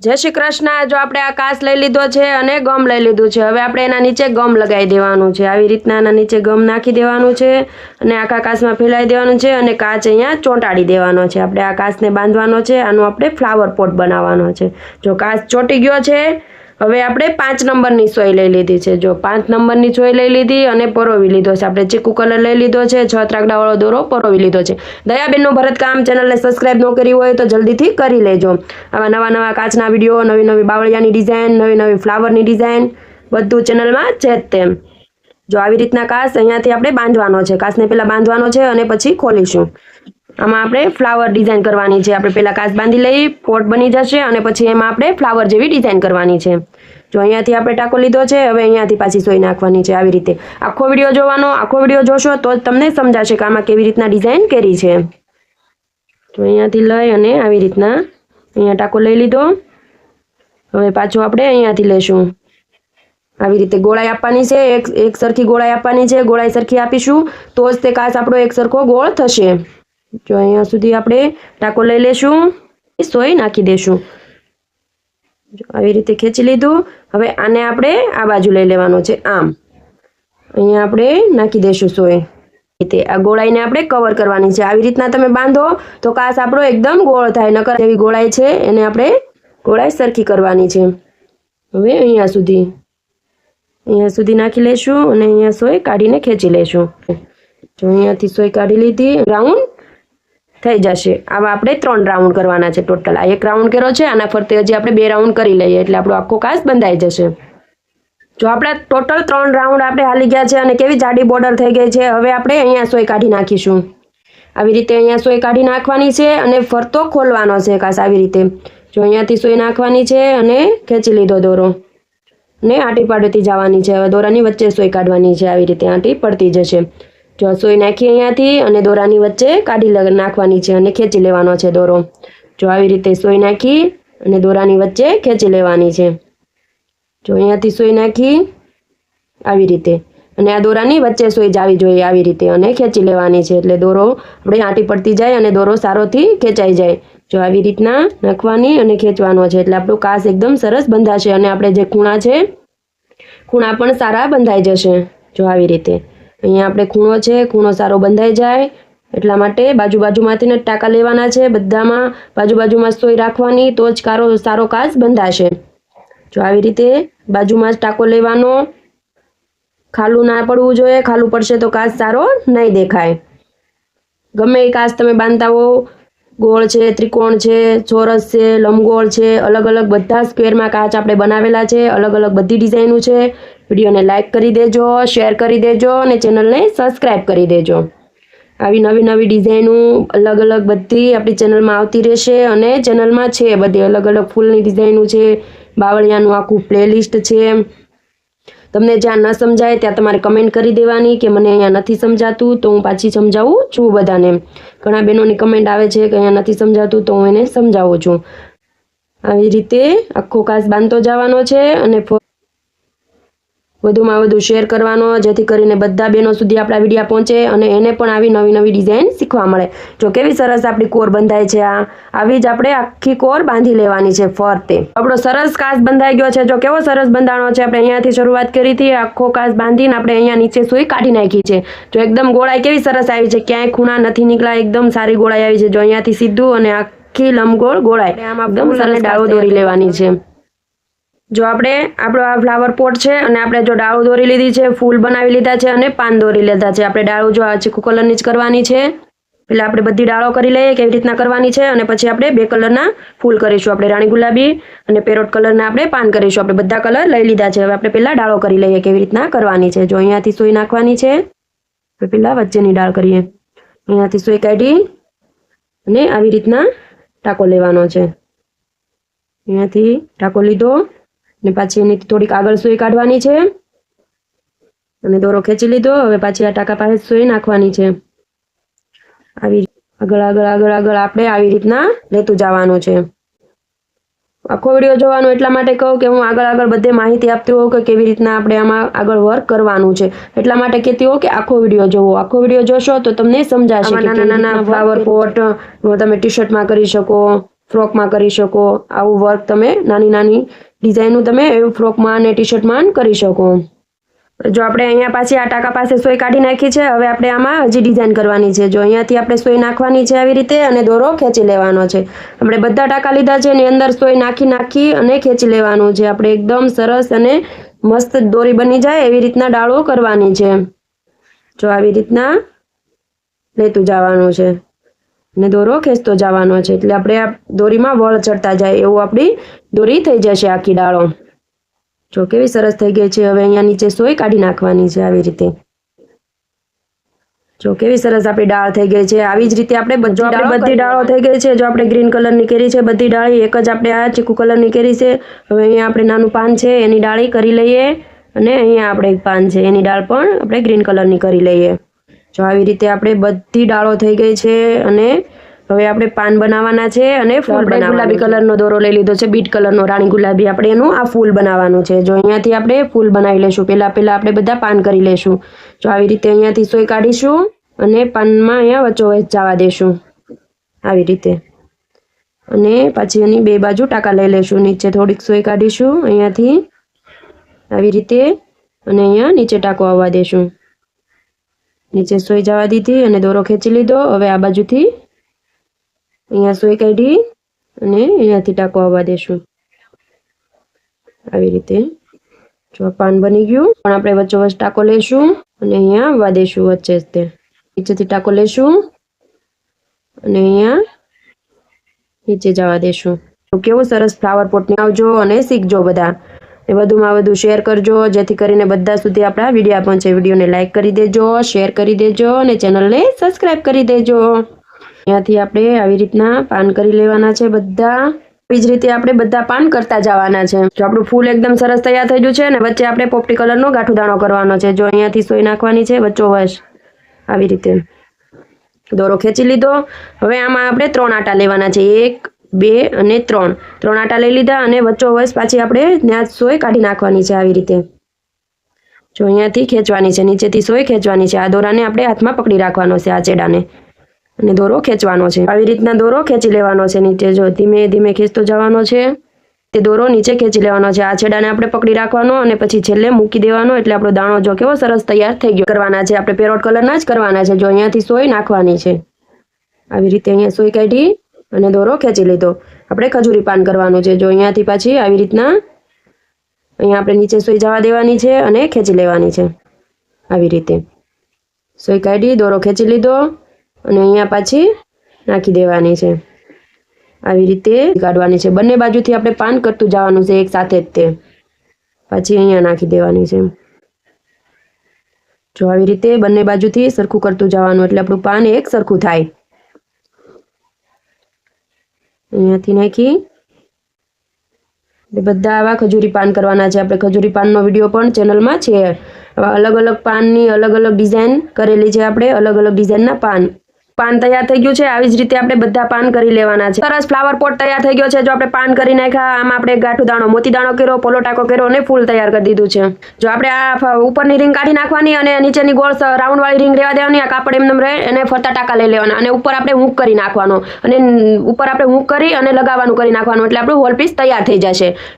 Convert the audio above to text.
जय श्री कृष्ण। जो आपणे आ काच लई लीधो छे अने गम लई लीधुं छे। हवे आपणे एना नीचे गम लगावी देवानुं छे। आवी रीतना एना नीचे गम नाखी देवानुं छे अने आखा काचमां फેલાવી देवानुं छे अने काच अहींया ચોંટાડી देवानो छे। आपणे आ काचने बांधवानो छे। आनुं आपणे फ्लावर पोट बनाववानो छे। जो काच ચોંટી गयो छे हवे आपणे 5 नंबरनी सोय लई लीधी छे। जो 5 नंबरनी सोय लई लीधी अने परोवी लीधो छे। आपणे चीकू कलर लई लीधो छे। 6 ત્રાકડાવાળો दोरो परोवी लीधो छे। दयाबेनનું भरतकाम चेनलने सब्सक्राइब न करी होय तो जल्दीथी करी लेजो। आवा नवा नवा काचना विडियो, नवी नवी बावळियानी डिजाइन, नवी नवी फ्लावरनी डिजाइन बधुं चेनलमां छे ज तेम। जो आवी रीतना काच अहींयाथी आपणे बांधवानो छे। काचने पहेला बांधवानो छे अने पछी खोलीशुं। आमां आपणे फ्लावर डिजाइन करवानी छे। आपणे पहेला काच बांधी लई, पोट बनी जशे अने पछी एमां आपणे फ्लावर जेवी डिजाइन करवानी छे। जो अहींयाथी आपणे टाको लीधो छे, हवे अहींयाथी पाછી सोय नाखवानी छे। आवी रीते आखो विडियो जोवानो। आखो विडियो जोशो तो ज तमने समजाशे के आमां केवी रीतना डिजाइन करी छे। तो अहींयाथी लई अने आवी रीतना अहींया टाको लई लीधो। हवे पाछो आपणे अहींयाथी लेशुं। આવી રીતે ગોળાઈ આપવાની છે। એક સરખી ગોળાઈ આપવાની છે। ગોળાઈ સરખી આપીશું તો જ તે કાચ આપણો એક સરખો ગોળ થશે। જો અહીંયા સુધી આપણે ટાંકો લઈ લેશું, સોય નાખી દેશું। જો આવી રીતે ખેંચી લીધું। હવે આને આપણે આ બાજુ લઈ લેવાનો છે। આમ અહીંયા આપણે નાખી દેશું સોય। રીતે આ ગોળાઈને આપણે કવર કરવાની છે। આવી રીતના તમે બાંધો તો કાચ આપણો એકદમ ગોળ થાય। નકર જેવી ગોળાઈ છે એને આપણે ગોળાઈ સરખી કરવાની છે। હવે અહીંયા સુધી નાખી લેશું અને અહીંયા સોય કાઢીને ખેંચી લેશું। જો અહીંયાથી સોય કાઢી લીધી, રાઉન્ડ થઈ જશે। આવા આપણે 3 રાઉન્ડ કરવાના છે ટોટલ। આ 1 રાઉન્ડ કર્યો છે, આના ફરતે હજી આપણે 2 રાઉન્ડ કરી લઈએ એટલે આપણો આખો કાચ બંધાઈ જશે। જો આપણા ટોટલ 3 રાઉન્ડ આપણે હાલી ગયા છે અને કેવી જાડી બોર્ડર થઈ ગઈ છે। હવે આપણે અહીંયા સોય કાઢી નાખીશું। આવી રીતે અહીંયા સોય કાઢી નાખવાની છે અને ફરતો ખોલવાનો છે કાચ। આવી રીતે જો અહીંયાથી સોય નાખવાની છે અને ખેંચી લીધો દોરો ने आटी पाड़ती जवानी है। हवे दोरानी वच्चे सोय काढवानी है। आवी रीते आटी पड़ती जशे। जो सोय नाखी अहींयाथी अने दोरानी वच्चे काढी नाखवानी है अने खेंची लेवानो छे दोरो। जो आवी रीते सोय नाखी अने दोरानी वच्चे खेंची लेवानी है। जो अहींयाथी सोय नाखी आवी रीते अने आ दोरानी वच्चे सोय जावी जोईए। आवी रीते अने खेंची लेवानी है एटले दोरो आपणे आटी पड़ती जाय अने दोरो सारोथी खेंचाई जाय। जो आवी रीतना नाखवानी अने खेंचवानो छे એટલે આપણો કાચ એકદમ સરસ બંધાશે અને આપણે જે ખૂણા છે ખૂણા પણ સારા બંધાઈ જશે। જો આવી રીતે અહીંયા આપણે ખૂણો છે, ખૂણો સારો બંધાઈ જાય એટલા માટે બાજુબાજુમાંથી ને ટાંકા લેવાના છે। બધામાં બાજુબાજુમાં સોય રાખવાની તો જ સારો કાચ બંધાશે। જો આવી રીતે બાજુમાં જ ટાંકો લેવાનો, ખાલું ના પડવું જોઈએ। ખાલું પડશે તો કાચ સારો નહીં દેખાય। ગમે એ કાચ તમે બાંધતા હો, गोल है, त्रिकोण है, चौरस है, लंबगोल है, अलग अलग बधा स्क्वेर में काच आपणे बनावेला है। अलग अलग बधी डिजाइनों है। विडियो ने लाइक करी देजो, शेर करी देजो ने चेनल ने सब्सक्राइब करी देजो। आवी नवी नवी डिजाइनों अलग अलग बधी आपणी चेनल में आवती रहेशे अने चेनल में छे बधी अलग अलग फूलनी डिजाइनों है। बावळियानुं आखुं प्लेलिस्ट है। तमने ज्यां न समजाय त्यां तमारे कमेंट करी देवानी कि मने अहींया नथी समजातुं तो हूँ पाછી समजावुं छुं। बधाने घणा बहेनोनी कमेंट आवे छे कि अहींया नथी समजातुं तो हूँ एने समजावुं छुं। આવી રીતે આખો કાચ બાંધતો જવાનો છે અને વધુમાં વધુ શેર કરવાનો જેથી કરીને બધા બહેનો સુધી આપણા વિડીયો પહોંચે અને એને પણ આવી નવી નવી ડિઝાઇન શીખવા મળે। જો કેવી સરસ આપણી કોર બંધાય છે। આવી જ આપણે આખી કોર બાંધી લેવાની છે ફરતે। આપણો સરસ કાચ બંધાઈ ગયો છે। જો કેવો સરસ બંધાણો છે। આપણે અહીંયાથી શરૂઆત કરી હતી, આખો કાચ બાંધીને આપણે અહીંયા નીચે સુઈ કાઢી નાખી છે। જો એકદમ ગોળાઈ કેવી સરસ આવી છે, ક્યાંય ખૂણા નથી નીકળ્યા, એકદમ સારી ગોળાઈ આવી છે। જો અહીંયાથી સીધું અને આખી લંબગોળ ગોળાઈ આમાં એકદમ સરસ ડાળો દોરી લેવાની છે। जो आपणे आपणो आ फ्लावर पोट है अने आपणे जो डाळो दोरी लीधी है, फूल बनावी लीधा है अने पान दोरी लीधा है। आपणे डाळो जो आ चीकू कलरनी ज करवानी है। पहेला आपणे बधी डाळो करी लईए केवी रीतना करवानी है अने पछी आपणे 2 कलरना फूल करीशुं। आपणे राणी गुलाबी अने पेरोट कलरना आपणे पान करीशुं। आपणे बधा कलर लई लीधा है। हवे आपणे पहेला डाळो करी लईए केवी रीतना करवानी है। जो अहींयाथी सोय नाखवानी है। हवे पहेला वच्चेनी डाळ करीए। अहींयाथी सोय काढी अने आवी रीतना टाको लेवानो छे। अहींयाथी टाको लीधो ने पाછી એની થોડીક આગળ સોય કાઢવાની છે અને દોરો ખેંચી લીધો। હવે પાછી આ ટાંકા પાસે સોય નાખવાની છે। આવી આગળ આગળ આગળ આગળ આપણે આવી રીતના લેતું જવાનું છે। આખો વિડિયો જોવાનો એટલા માટે કહું કે હું આગળ આગળ બધે માહિતી આપતી હોઉં કે કેવી રીતના આપણે આમાં આગળ વર્ક કરવાનું છે। એટલા માટે કહેતી હોઉં કે આખો વિડિયો જોવો। આખો વિડિયો જોશો તો તમને સમજાશે કે નાના નાના ફ્લાવર પોટ તમે ટી-શર્ટમાં કરી શકો, ફ્રોકમાં કરી શકો. આવું વર્ક તમે નાની નાની ડિઝાઇનનું તમે એવું ફ્રોકમાં અને ટી શર્ટમાં કરી શકો. જો આપણે અહીંયા પાછી આ ટાંકા પાસે સોય કાઢી નાખી છે. હવે આપણે આમાં હજી ડિઝાઇન કરવાની છે. જો અહીંયાથી આપણે સોય નાખવાની છે આવી રીતે અને દોરો ખેંચી લેવાનો છે. આપણે બધા ટાંકા લીધા છે એની અંદર સોય નાખી અને ખેંચી લેવાનું છે. આપણે એકદમ સરસ અને મસ્ત દોરી બની જાય એવી રીતના ડાળો કરવાની છે. જો આવી રીતના લેતું જવાનું છે અને દોરો ખેંચતો જવાનો છે. એટલે આપણે આ દોરીમાં વળ ચડતા જાય એવું આપણી દોરી થઈ જશે આખી ડાળો. જો કેવી સરસ થઈ ગઈ છે. હવે અહીંયા નીચે સોય કાઢી નાખવાની છે આવી રીતે. જો કેવી સરસ આપણી ડાળ થઈ ગઈ છે. આવી જ રીતે આપણે બધી ડાળો થઈ ગઈ છે. જો આપણે ગ્રીન કલરની કેરી છે બધી ડાળી, એક જ આપણે આ ચીકુ કલરની કેરી છે. હવે અહીંયા આપણે નાનું પાન છે એની ડાળી કરી લઈએ અને અહીંયા આપણે એક પાન છે એની ડાળ પણ આપણે ગ્રીન કલરની કરી લઈએ. જો આવી રીતે આપણે બધી ડાળો થઈ ગઈ છે અને હવે આપણે પાન બનાવવાના છે અને ફૂલ ગુલાબી કલરનો દોરો લઈ લીધો છે, બીટ કલરનો રાણી ગુલાબી. આપણે એનું આ ફૂલ બનાવવાનું છે. જો અહીંયાથી આપણે ફૂલ બનાવી લેશું. પહેલા આપણે બધા પાન કરી લેશું. જો આવી રીતે અહીંયાથી સોય કાઢીશું અને પાનમાં અહીંયા વચ્ચોવચ જવા દેશું આવી રીતે. અને પાછી એની બે બાજુ ટાંકા લઈ લેશું. નીચે થોડીક સોય કાઢીશું અહીંયાથી આવી રીતે અને અહીંયા નીચે ટાંકો આવવા દેશું. નીચે સોય જવા દીધી અને દોરો ખેંચી લીધો. હવે આ બાજુથી અહીંયા સોય કાઢી અને અહીંયાથી ટાંકો આવવા દેશું આવી રીતે. જો પાન બની ગયું પણ આપણે વચ્ચોવચ ટાંકો લેશું અને અહીંયા આવવા દેશું વચ્ચે જ. તે નીચેથી ટાંકો લેશું અને અહીંયા નીચે જવા દેશું. કેવું સરસ ફ્લાવર પોટની આવજો અને શીખજો બધા. એ વધુમાં વધુ શેર કરજો જેથી કરીને બધા સુધી આપણા વિડીયો પહોંચે. વિડીયોને લાઇક કરી દેજો, શેર કરી દેજો અને ચેનલને સબસ્ક્રાઈબ કરી દેજો. અહીંયાથી આપણે આવી રીતના પાન કરી લેવાના છે બધા. આવી જ રીતે આપણે બધા પાન કરતા જવાના છે. જો આપણું ફૂલ એકદમ સરસ તૈયાર થઈ ગયું છે અને વચ્ચે આપણે પોપટી કલરનો ગાંઠો દાણો કરવાનો છે. જો અહીંયાથી સોય નાખવાની છે વચ્ચોવચ આવી રીતે. દોરો ખેંચી લીધો. હવે આમાં આપણે 3 આટા લેવાના છે. 1 2 અને 3 આટા લઈ લીધા અને વચ્ચોવચ પાછી આપણે ત્યાં સોય કાઢી નાખવાની છે આવી રીતે. જો અહીંયાથી ખેંચવાની છે, નીચેથી સોય ખેંચવાની છે. આ દોરાને આપણે હાથમાં પકડી રાખવાનો છે, આ ચેડાને, અને દોરો ખેંચવાનો છે. આવી રીતના દોરો ખેંચી લેવાનો છે નીચે. જો ધીમે ધીમે ખેંચતો જવાનો છે. તે દોરો નીચે ખેંચી લેવાનો છે. આ છેડાને આપણે પકડી રાખવાનો અને પછી છેલ્લે મૂકી દેવાનો. એટલે આપણો દાણો જો કેવો સરસ તૈયાર થઈ ગયો. કરવાના છે આપણે પેરોટ કલરના જ કરવાના છે. જો અહીંયાથી સોય નાખવાની છે આવી રીતે. અહીંયા સોય કાઢી અને દોરો ખેંચી લીધો. આપણે ખજૂરી પાન કરવાનું છે. જો અહીંયાથી પાછી આવી રીતના અહીંયા આપણે નીચે સોય જવા દેવાની છે અને ખેંચી લેવાની છે આવી રીતે. સોય કાઢી દોરો ખેંચી લીધો અને અહીંયા પાછી નાખી દેવાની છે આવી રીતે કાઢવાની છે. બંને બાજુથી આપણે પાન કરતું જવાનું છે એક સાથે જ. તે પછી અહીંયા નાખી દેવાની છે. જો આવી રીતે બંને બાજુથી સરખું કરતું જવાનું એટલે આપણું પાન એક સરખું થાય. અહીંયાથી નાખી બધા આવા ખજૂરી પાન કરવાના છે. આપણે ખજૂરી પાનનો વિડીયો પણ ચેનલમાં છે. અલગ અલગ પાનની અલગ અલગ ડિઝાઇન કરેલી છે. આપણે અલગ અલગ ડિઝાઇનના પાન તૈયાર થઈ ગયું છે. આવી જ રીતે આપણે બધા પાન કરી લેવાના છે. સરસ ફ્લાવર પોટ તૈયાર થઈ ગયો છે. જો આપણે પાન કરી નાખ્યા, આમાં આપણે ગાંઠો દાણો, મોતી દાણો કર્યો, પોલો ટાંકો કર્યો અને ફૂલ તૈયાર કરી દીધું છે. જો આપણે આ ઉપરની રીંગ કાઢી નાખવાની અને નીચેની ગોળ રાઉન્ડ વાળી રીંગ રહેવા દેવાની. આ કાપડ એમને રહે અને ફરતા ટાંકા લઈ લેવાના અને ઉપર આપણે હૂક કરી નાખવાનો અને ઉપર આપણે હૂક કરી અને લગાવવાનું કરી નાખવાનું એટલે આપણું હોલ પીસ તૈયાર થઈ જશે.